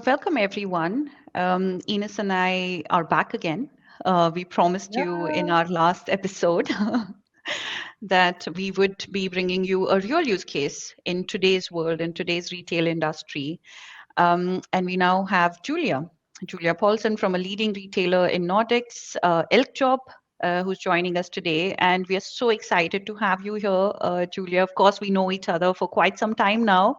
Welcome, everyone. Ines and I are back again. We promised you in Yeah. our last episode that we would be bringing you a real use case in today's world, in today's retail industry. And we now have Julia Paulsen from a leading retailer in Nordics, Elkjøp, who's joining us today. And we are so excited to have you here, Julia. Of course, we know each other for quite some time now.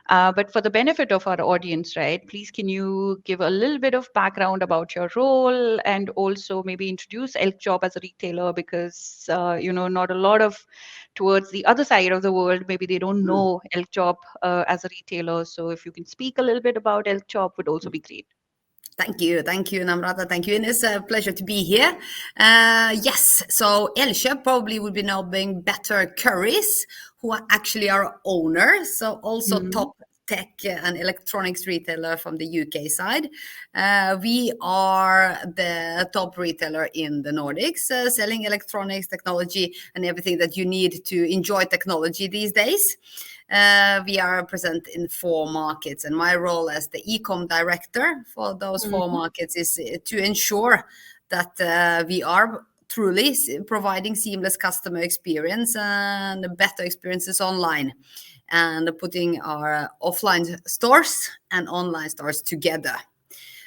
But for the benefit of our audience, right, please can you give a little bit of background about your role and also maybe introduce Elkjøp as a retailer because, not a lot of towards the other side of the world, maybe they don't Mm. know Elkjøp as a retailer. So if you can speak a little bit about Elkjøp would also be great. Thank you, Namrata. Thank you, and it's a pleasure to be here. Yes, so Elkjøp probably would be knowing better Currys, who are actually our owners. So also Mm-hmm. top tech and electronics retailer from the UK side. We are the top retailer in the Nordics, selling electronics, technology, and everything that you need to enjoy technology these days. We are present in 4 markets, and my role as the e-com director for those 4 Mm-hmm. markets is to ensure that we are truly providing seamless customer experience and better experiences online, and putting our offline stores and online stores together.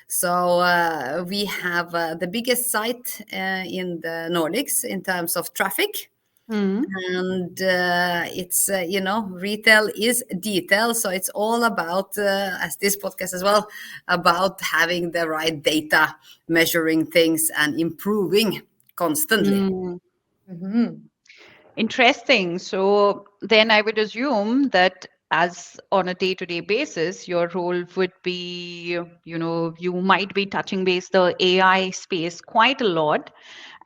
So we have the biggest site in the Nordics in terms of traffic. Mm-hmm. And it's retail is detail, so it's all about as this podcast as well, about having the right data, measuring things and improving constantly. Mm-hmm. Interesting. So then I would assume that as on a day-to-day basis, your role would be, you might be touching base the AI space quite a lot.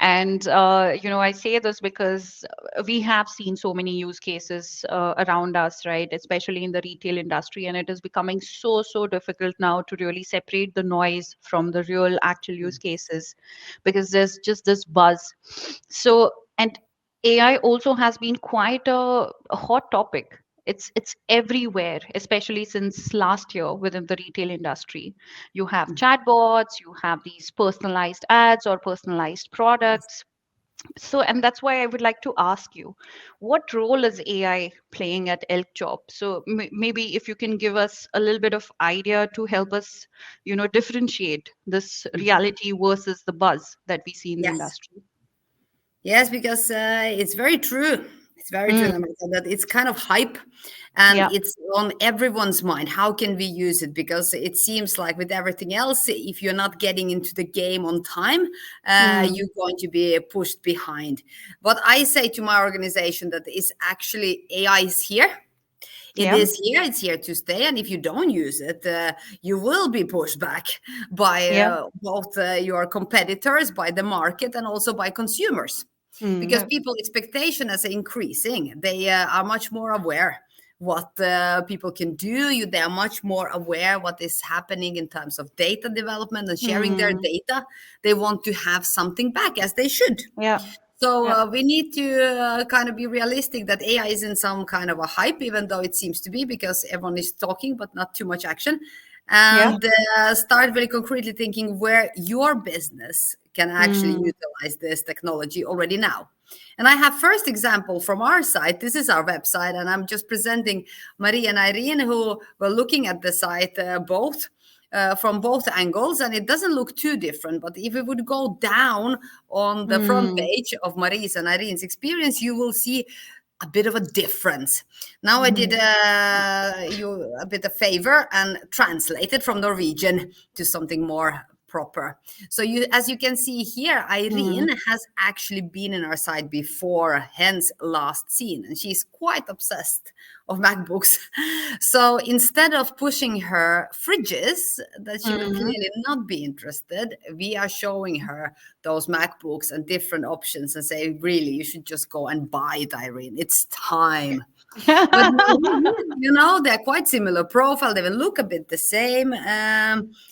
And, I say this because we have seen so many use cases around us, right? Especially in the retail industry. And it is becoming so difficult now to really separate the noise from the real actual use cases because there's just this buzz. So, and AI also has been quite a hot topic. It's everywhere, especially since last year within the retail industry. You have chatbots, you have these personalized ads or personalized products. So, and that's why I would like to ask you, what role is AI playing at Elkjøp? So maybe if you can give us a little bit of idea to help us, differentiate this reality versus the buzz that we see in the Yes. industry. Yes, because it's very true. It's very true, Mm, Namrata, that it's kind of hype and yeah. it's on everyone's mind. How can we use it? Because it seems like with everything else, if you're not getting into the game on time, Mm, you're going to be pushed behind. But I say to my organization that it's actually AI is here. It yeah. is here, it's here to stay. And if you don't use it, you will be pushed back by Yeah. both your competitors, by the market, and also by consumers, because Mm, people expectation is increasing. They are much more aware what people can do. They are much more aware what is happening in terms of data development and sharing their mm, data. They want to have something back, as they should. yeah. So Yeah. we need to kind of be realistic that AI isn't some kind of a hype, even though it seems to be, because everyone is talking, but not too much action. Yeah. And start very concretely thinking where your business can actually Mm, utilize this technology already now. And I have first example from our site. This is our website, and I'm just presenting Marie and Irene, who were looking at the site both from both angles, and it doesn't look too different. But if we would go down on the front mm, page of Marie's and Irene's experience, you will see a bit of a difference. Now I did mm, you a bit of favor and translated from Norwegian to something more proper. So you, as you can see here, mm, Irene has actually been in our site before, hence last seen, and she's quite obsessed of MacBooks. So instead of pushing her fridges that she will mm. clearly not be interested, we are showing her those MacBooks and different options and say, really, you should just go and buy it, Irene. It's time. But they're quite similar profile. They will look a bit the same.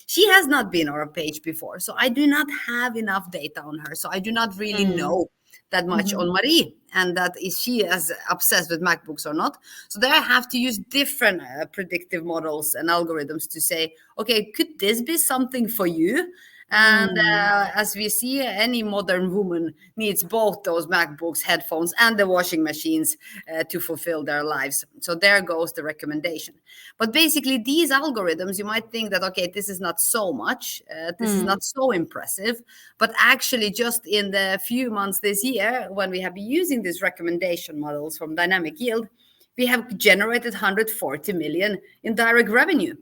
She has not been on a page before, so I do not have enough data on her. So I do not really Mm, know that much on Marie, and that is she as obsessed with MacBooks or not. So there I have to use different predictive models and algorithms to say, okay, could this be something for you? And as we see, any modern woman needs both those MacBooks, headphones, and the washing machines to fulfill their lives. So there goes the recommendation. But basically, these algorithms, you might think that, okay, this is not so much, this is not so impressive. But actually, just in the few months this year, when we have been using these recommendation models from Dynamic Yield, we have generated 140 million in direct revenue.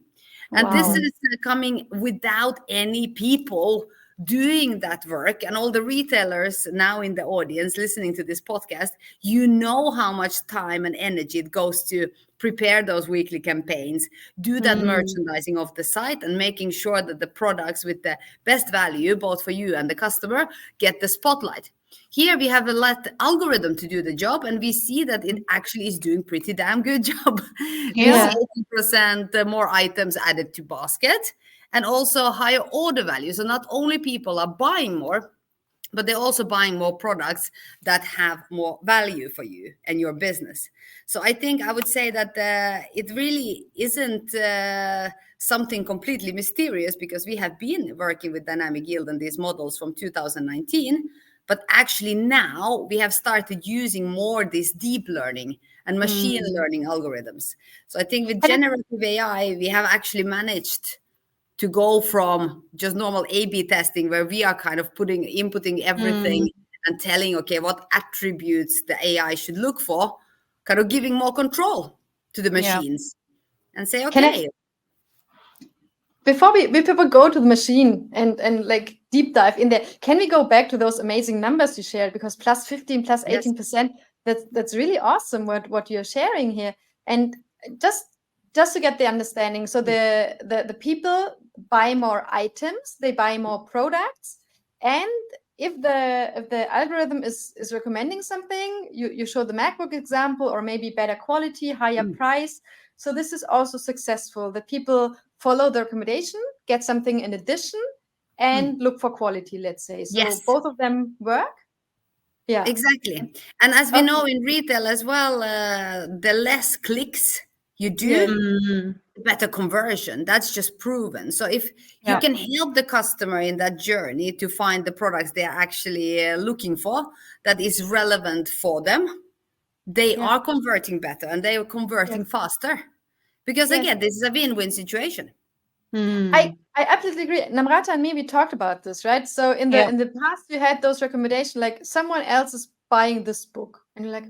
And this is coming without any people doing that work. And all the retailers now in the audience listening to this podcast, you know how much time and energy it goes to prepare those weekly campaigns, do that merchandising of the site, and making sure that the products with the best value, both for you and the customer, get the spotlight. Here we have let the algorithm to do the job, and we see that it actually is doing pretty damn good job. We see 80% more items added to basket, and also higher order value. So not only people are buying more, but they're also buying more products that have more value for you and your business. So I think I would say that it really isn't something completely mysterious, because we have been working with dynamic yield and these models from 2019. But actually now we have started using more this deep learning and machine learning algorithms. So I think with generative AI, we have actually managed to go from just normal A/B testing, where we are kind of inputting everything and telling, okay, what attributes the AI should look for, kind of giving more control to the machines and say, okay. Before we go to the machine and like deep dive in there, can we go back to those amazing numbers you shared? Because plus 15, plus 18%, that's really awesome what you're sharing here. And just to get the understanding, so the people buy more items, they buy more products, and if the algorithm is recommending something, you show the MacBook example, or maybe better quality, higher price. So this is also successful. The people follow the recommendation, get something in addition, and look for quality, let's say. So both of them work? Yeah. Exactly. And as we know in retail as well, the less clicks you do, the better conversion. That's just proven. So if you can help the customer in that journey to find the products they're actually looking for that is relevant for them, they are converting better, and they are converting faster. Because again, this is a win-win situation. I absolutely agree. Namrata and me, we talked about this, right? So in the past, we had those recommendations, like someone else is buying this book, and you're like,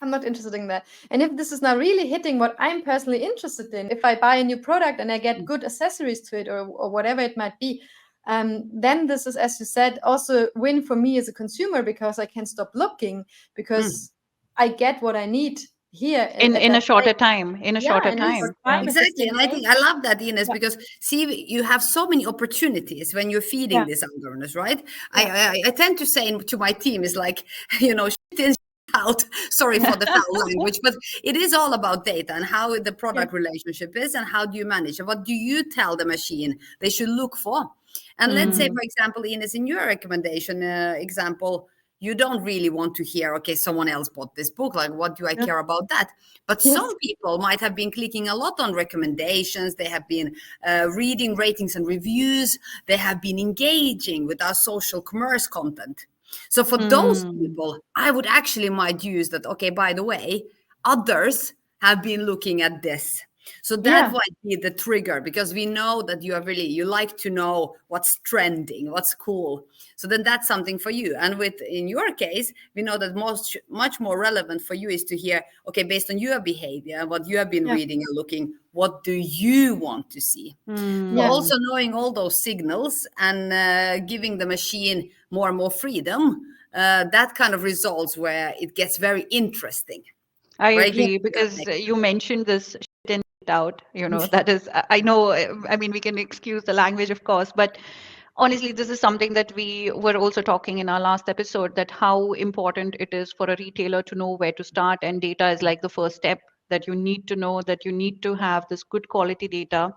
I'm not interested in that. And if this is now really hitting what I'm personally interested in, if I buy a new product and I get good accessories to it, or whatever it might be, then this is, as you said, also win for me as a consumer, because I can stop looking, because I get what I need here in a shorter time. Exactly. And I think I love that, Ines, because see, you have so many opportunities when you're feeding these algorithms, right? I tend to say to my team is like, shit in, out, sorry for the foul language, but it is all about data and how the product relationship is, and how do you manage it? What do you tell the machine they should look for? And let's say, for example, Ines, in your recommendation example, you don't really want to hear, okay, someone else bought this book. Like, what do I care about that? But some people might have been clicking a lot on recommendations. They have been reading ratings and reviews. They have been engaging with our social commerce content. So for those people, I would actually might use that, okay, by the way, others have been looking at this. So that might be the trigger, because we know that you like to know what's trending, what's cool. So then that's something for you. And in your case, we know that much more relevant for you is to hear, okay, based on your behavior, what you have been reading and looking, what do you want to see? So also knowing all those signals and giving the machine more and more freedom, that kind of results where it gets very interesting. I agree, because you mentioned this out, that is, I know, I mean, we can excuse the language, of course, but honestly, this is something that we were also talking in our last episode, that how important it is for a retailer to know where to start, and data is like the first step that you need to know, that you need to have this good quality data.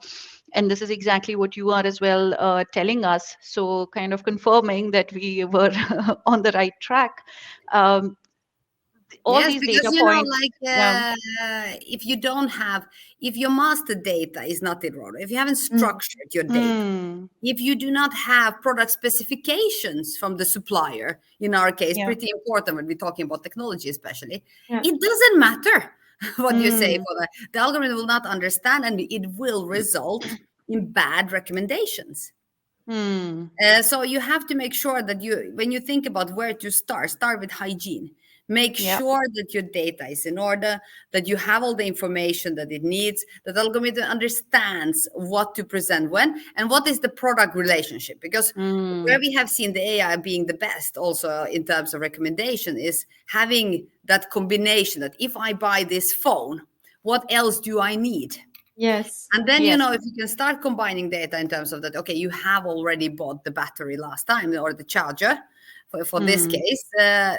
And this is exactly what you are as well telling us. So kind of confirming that we were on the right track. Um, all Yes, these because data points. Yeah. if you don't have, if your master data is not in order, if you haven't Mm. structured your data, Hmm. if you do not have product specifications from the supplier, in our case, Yeah. pretty important when we're talking about technology, especially, Yeah. it doesn't matter what you say Hmm. for the algorithm will not understand, and it will result in bad recommendations. Hmm. So you have to make sure that you, when you think about where to start with hygiene. Make Yeah. sure that your data is in order, that you have all the information that it needs, that the algorithm understands what to present when, and what is the product relationship. Because Hmm. where we have seen the AI being the best also in terms of recommendation is having that combination that if I buy this phone, what else do I need? Yes. And then, Yes. if you can start combining data in terms of that, okay, you have already bought the battery last time or the charger for this Hmm. case,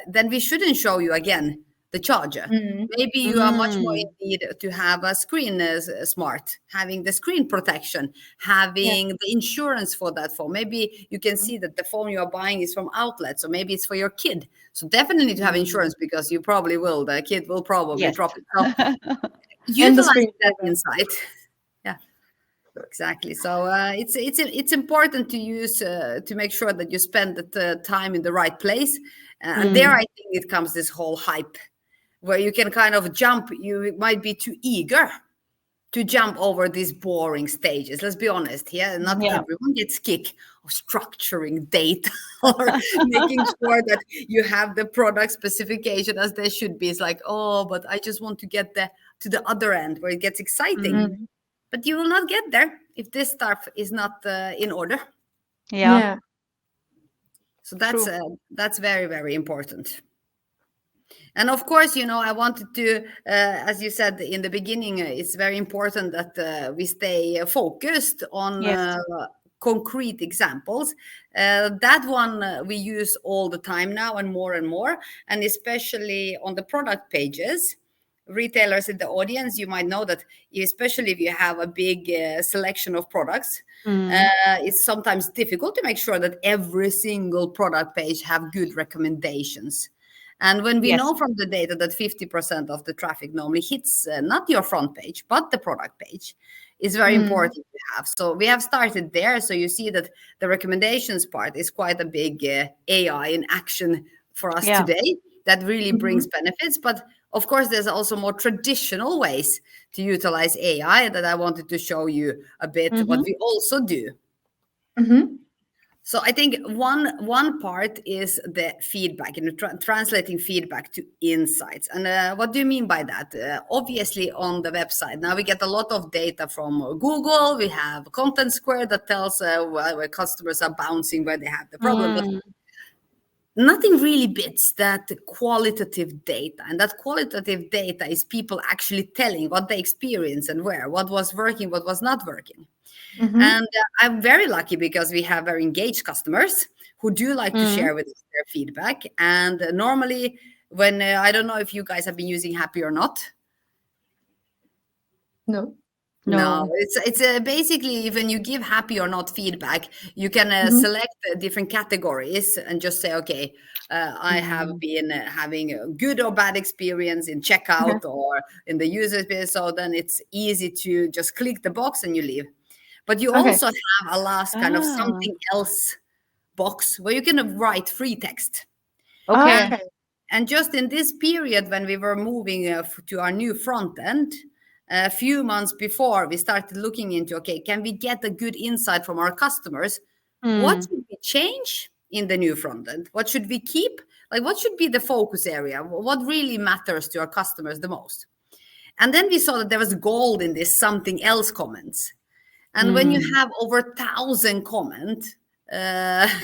then we shouldn't show you again the charger. Mm. Maybe you are much more Hmm. in need to have a screen smart, having the screen protection, Yeah. having the insurance for that phone. Maybe you can see that the phone you are buying is from outlets, or maybe it's for your kid. So definitely need to have Hmm. insurance because you probably will. The kid will probably Yes. drop it. So And the utilize screen that saver. insight. Yeah. Exactly. So it's important to use to make sure that you spend the time in the right place, and there Hmm. I think it comes this whole hype, where you can kind of jump. You might be too eager to jump over these boring stages. Let's be honest here. Not Yeah. everyone gets kick of structuring data or making sure that you have the product specification as they should be. It's like, oh, but I just want to get to the other end where it gets exciting. Hmm. Mm. But you will not get there if this stuff is not in order. Yeah. Yeah. So True. that's very, very important. And of course, I wanted to, as you said in the beginning, it's very important that we stay focused on Yes. concrete examples. That one we use all the time now and more, and especially on the product pages. Retailers in the audience, you might know that, especially if you have a big selection of products, Hmm. it's sometimes difficult to make sure that every single product page have good recommendations. And when we Yes. know from the data that 50% of the traffic normally hits not your front page, but the product page, is very Mm. important to have. So we have started there. So you see that the recommendations part is quite a big AI in action for us Yeah. today that really Mhm. brings benefits. But of course, there's also more traditional ways to utilize AI that I wanted to show you a bit what Hmm. we also do. Mhm. So I think one part is the feedback, translating feedback to insights. And what do you mean by that? Obviously, on the website now we get a lot of data from Google. We have Content Square that tells where customers are bouncing, where they have the problem. But Hmm. nothing really beats that qualitative data. And that qualitative data is people actually telling what they experience and where, what was working, what was not working. Mhm. And I'm very lucky because we have very engaged customers who do like to Hmm. share with us their feedback. And normally, when I don't know if you guys have been using Happy or not. No. No, No. it's basically when you give happy or not feedback, you can Mhm. select different categories and just say, okay, I have Hmm. been having a good or bad experience in Okay. checkout or in the user experience. So then it's easy to just click the box and you leave. But you Okay. also have a last kind of Ah. something else box where you can write free text. Okay. Okay. And just in this period, when we were moving to our new front end, a few months before, we started looking into, okay, can we get a good insight from our customers? What Hmm. should we change in the new front end? What should we keep? Like, what should be the focus area? What really matters to our customers the most? And then we saw that there was gold in this something else comments. And when you Hmm. have over 1,000 comments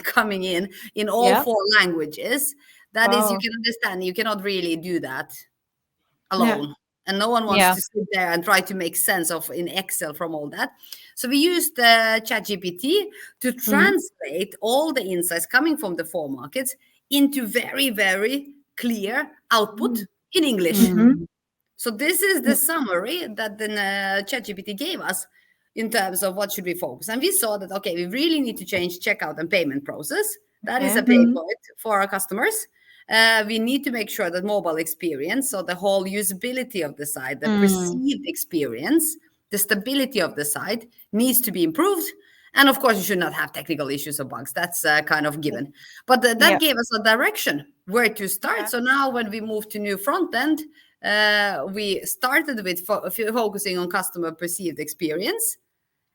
coming in all Yeah. 4 languages, that is, you Wow. can understand, you cannot really do that Yeah. alone. And no one wants Yeah. to sit there and try to make sense of in Excel from all that. So we used ChatGPT to Hmm. translate all the insights coming from the 4 markets into very, very clear output Mm. in English. Mhm. Hmm. So this is the summary that then ChatGPT gave us in terms of what should we focus. And we saw that, okay, we really need to change checkout and payment process. That is a pain point for our customers. We need to make sure that mobile experience, so the whole usability of the site, the perceived experience, the stability of the site needs to be improved. And of course, you should not have technical issues or bugs. That's kind of given. But that gave us a direction where to start. Yeah. So now when we move to new front end, we started with focusing on customer perceived experience,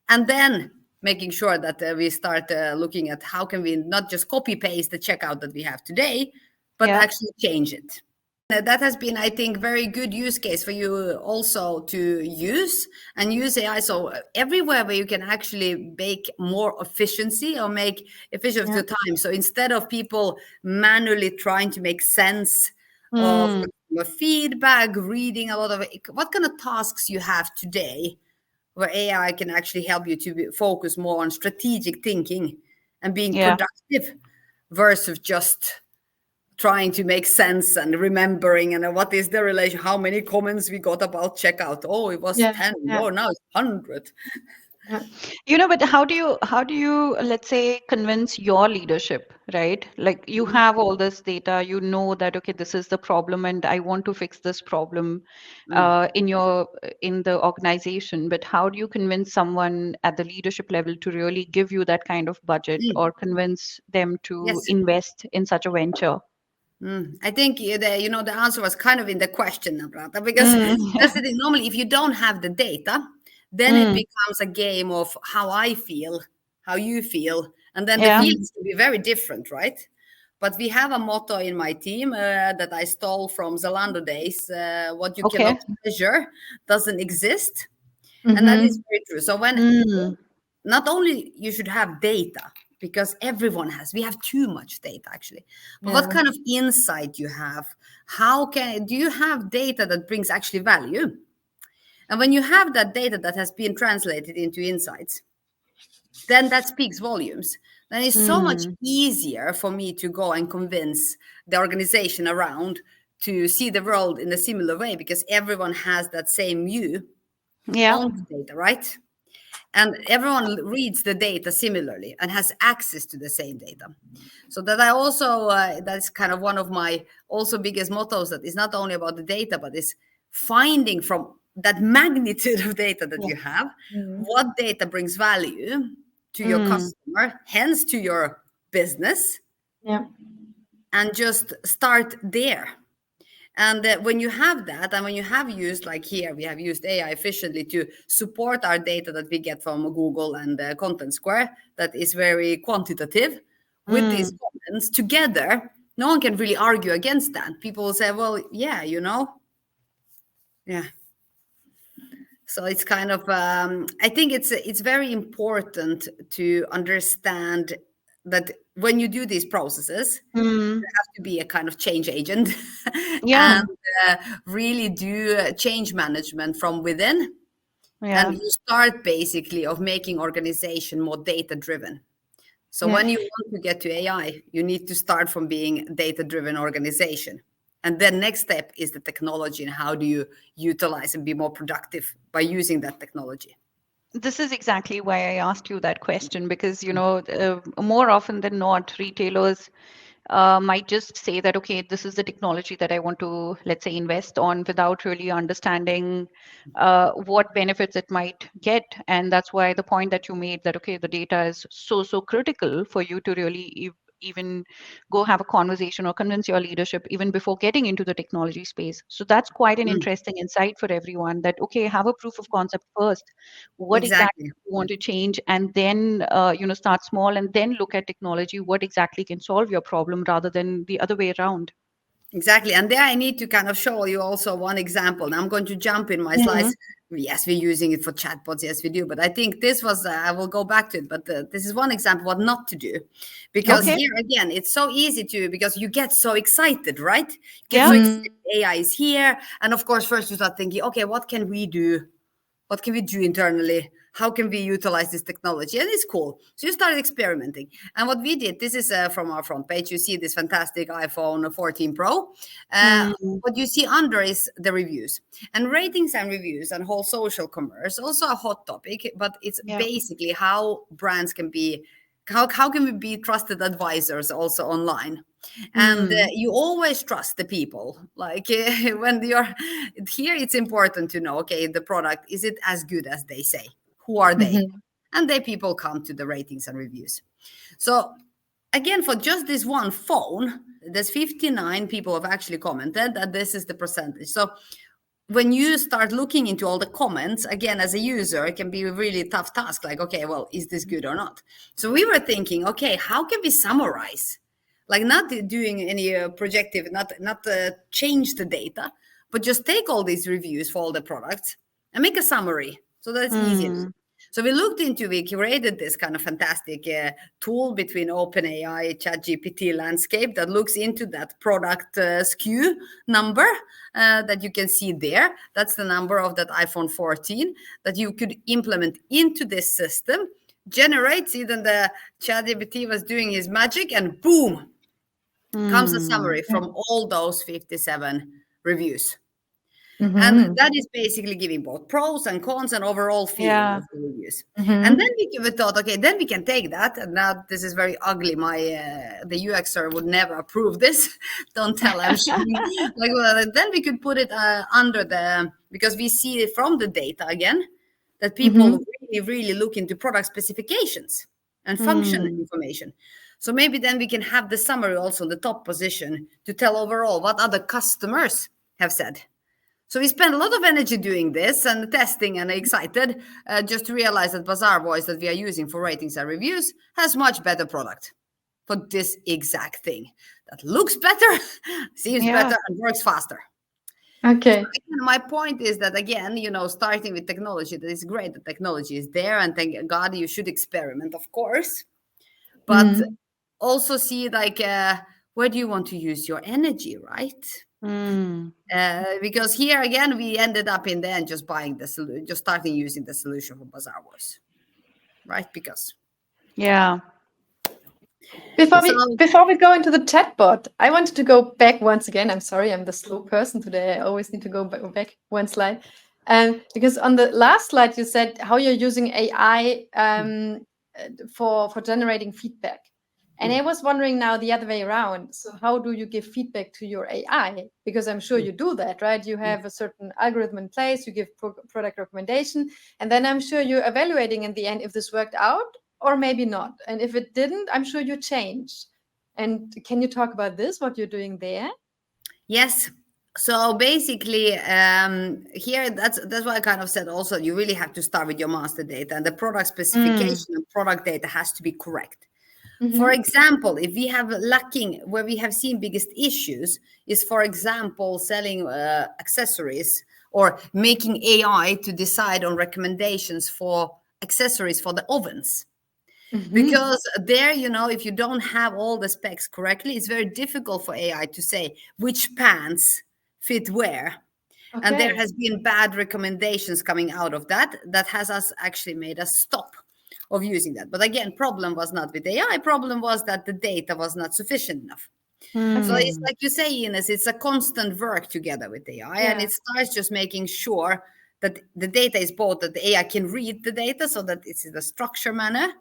and then making sure that we start looking at how can we not just copy paste the checkout that we have today, but actually change it. That has been, I think, very good use case for you also to use AI. So everywhere where you can actually make more efficiency or make efficient your time. So instead of people manually trying to make sense of customer feedback, reading a lot of it, what kind of tasks you have today where AI can actually help you to focus more on strategic thinking and being productive versus just trying to make sense and remembering and what is the relation, how many comments we got about checkout. Oh, it was 10. Oh, now it's 100. But how do you, let's say, convince your leadership, right? Like you have all this data, you know that, okay, this is the problem and I want to fix this problem in the organization. But how do you convince someone at the leadership level to really give you that kind of budget or convince them to invest in such a venture? I think the answer was kind of in the question, Namrata, because that's the thing. Normally, if you don't have the data, then it becomes a game of how I feel, how you feel, and then the feelings can be very different, right? But we have a motto in my team that I stole from Zalando days: "What you cannot measure doesn't exist," and that is very true. So when not only you should have data, because we have too much data actually, but what kind of insight you have? Do you have data that brings actually value? And when you have that data that has been translated into insights, then that speaks volumes. Then it's so much easier for me to go and convince the organization around to see the world in a similar way, because everyone has that same view on the data, right? And everyone reads the data similarly and has access to the same data. So that I also, that's kind of one of my also biggest mottos, that is not only about the data, but is finding from that magnitude of data that you have, what data brings value to your customer, hence to your business, and just start there. And when you have that, and when you have used, like here, we have used AI efficiently to support our data that we get from Google and Content Square, that is very quantitative. With these comments together, no one can really argue against that. People will say, well, yeah. So it's kind of, I think it's very important to understand that when you do these processes, you have to be a kind of change agent and really do change management from within. And you start basically of making organization more data driven. So when you want to get to AI, you need to start from being a data driven organization. And then next step is the technology, and how do you utilize and be more productive by using that technology? This is exactly why I asked you that question, because, more often than not, retailers might just say that, okay, this is the technology that I want to, let's say, invest on, without really understanding what benefits it might get. And that's why the point that you made, that, okay, the data is so critical for you to really even go have a conversation or convince your leadership even before getting into the technology space. So that's quite an interesting insight for everyone, that, okay, have a proof of concept first. What exactly you want to change, and then, start small and then look at technology, what exactly can solve your problem, rather than the other way around. Exactly. And there I need to kind of show you also one example. Now I'm going to jump in my slides. Yes, we're using it for chatbots. Yes, we do. But I think this was, I will go back to it. But this is one example what not to do. Because here again, it's so easy to, because you get so excited, right? You get so excited, AI is here. And of course, first you start thinking, okay, what can we do what can we do internally? How can we utilize this technology? And it's cool. So you started experimenting. And what we did, this is from our front page. You see this fantastic iPhone 14 Pro. What you see under is the reviews. And ratings and reviews and whole social commerce, also a hot topic, but it's basically how brands can be, how can we be trusted advisors also online? And you always trust the people. Like when you're here, it's important to know, okay, the product, is it as good as they say? Who are they? And they people come to the ratings and reviews. So again, for just this one phone, there's 59 people have actually commented that this is the percentage. So when you start looking into all the comments, again, as a user, it can be a really tough task. Like, okay, well, is this good or not? So we were thinking, okay, how can we summarize? Like not doing any projective, not change the data, but just take all these reviews for all the products and make a summary so that it's easier. So we created this kind of fantastic tool between OpenAI, ChatGPT landscape that looks into that product SKU number that you can see there. That's the number of that iPhone 14 that you could implement into this system, generates it, and the ChatGPT was doing his magic, and boom, comes a summary from all those 57 reviews. And that is basically giving both pros and cons and overall feeling of the reviews. And then we thought, okay, then we can take that. And now this is very ugly. The UXer would never approve this. Don't tell him. Then we could put it under because we see from the data again that people really, really look into product specifications and function information. So maybe then we can have the summary also in the top position to tell overall what other customers have said. So we spend a lot of energy doing this and testing, and excited just to realize that Bazaar Voice that we are using for ratings and reviews has much better product for this exact thing that looks better, seems better, and works faster. Okay. So my point is that, again, starting with technology, that is great. The technology is there, and thank God you should experiment, of course, but also see like where do you want to use your energy, right? Because here again, we ended up in the end just buying the solution, just starting using the solution for Bazaar Voice, right? Because before we go into the chatbot, I wanted to go back once again. I'm sorry, I'm the slow person today. I always need to go back one slide, because on the last slide you said how you're using AI for generating feedback. And I was wondering now the other way around. So how do you give feedback to your AI? Because I'm sure you do that, right? You have a certain algorithm in place, you give product recommendation, and then I'm sure you're evaluating in the end if this worked out or maybe not. And if it didn't, I'm sure you changed. And can you talk about this, what you're doing there? Yes. So basically, here, that's why I kind of said also, you really have to start with your master data, and the product specification and product data has to be correct. For example, if we have lacking, where we have seen biggest issues is, for example, selling accessories or making AI to decide on recommendations for accessories for the ovens. Because there, if you don't have all the specs correctly, it's very difficult for AI to say which pants fit where. Okay. And there has been bad recommendations coming out of that has actually made us stop of using that. But again, problem was not with AI. Problem was that the data was not sufficient enough. So it's like you say, Ines, it's a constant work together with AI, and it starts just making sure that the data is both that the AI can read the data so that it's in a structured manner,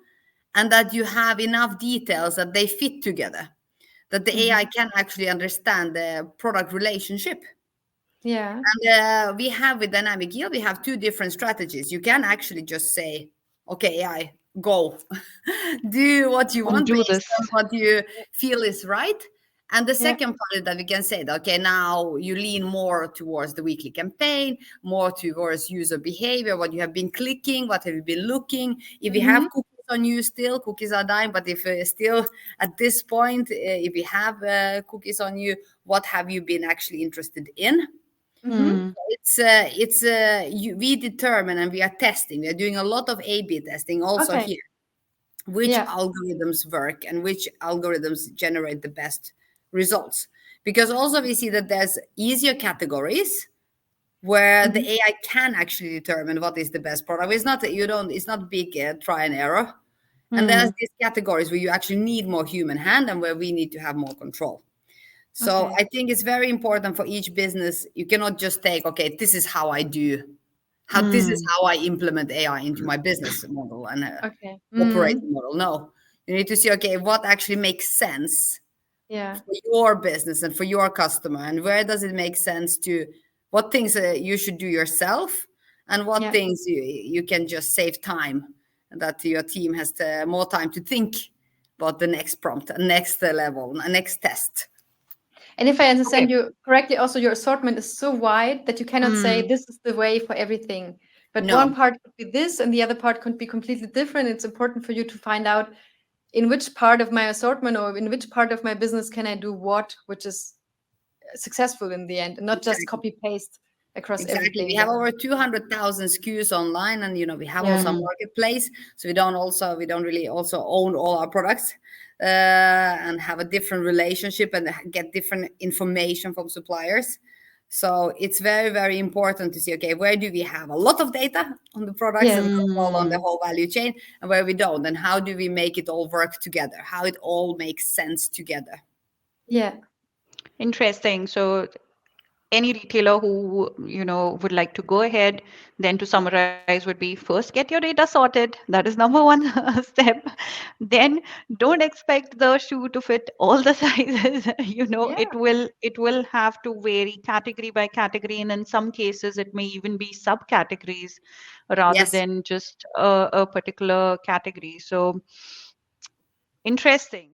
and that you have enough details that they fit together, that the AI can actually understand the product relationship. Yeah. And we have with Dynamic Yield, we have two different strategies. You can actually just say, okay, AI, go do what you want based on what you feel is right. And the second part is that we can say that, okay, now you lean more towards the weekly campaign, more towards user behavior, what you have been clicking, what have you been looking. If you have cookies on you still, cookies are dying. But if still at this point, if you have cookies on you, what have you been actually interested in? We determine, and we are testing. We are doing a lot of A/B testing also here, which algorithms work and which algorithms generate the best results. Because also we see that there's easier categories where the AI can actually determine what is the best product. It's not that you don't. It's not big try and error. And there's these categories where you actually need more human hand and where we need to have more control. So Okay. I think it's very important for each business. You cannot just take, okay, this is how I do, this is how I implement AI into my business model and Okay. operating model. No, you need to see, okay, what actually makes sense Yeah. for your business and for your customer, and where does it make sense to, what things you should do yourself, and what Yeah. things you can just save time, that your team has more time to think about the next prompt, next level, next test. And if I understand Okay. you correctly, also your assortment is so wide that you cannot say this is the way for everything. But No, one part could be this and the other part could be completely different. It's important for you to find out in which part of my assortment or in which part of my business can I do what, which is successful in the end, and not just exactly. copy paste across Exactly. We everything. have over 200,000 SKUs online, and we have Yeah. also a marketplace. So we don't really also own all our products, and have a different relationship and get different information from suppliers. So it's very, very important to see, okay, where do we have a lot of data on the products Yes. and control on the whole value chain, and where we don't, and how do we make it all work together, how it all makes sense together. Yeah. Interesting. So any retailer who would like to go ahead, then to summarize would be, first get your data sorted. That is number one step. Then don't expect the shoe to fit all the sizes. Yeah. It will have to vary category by category, and in some cases it may even be subcategories rather Yes. than just a particular category. So interesting.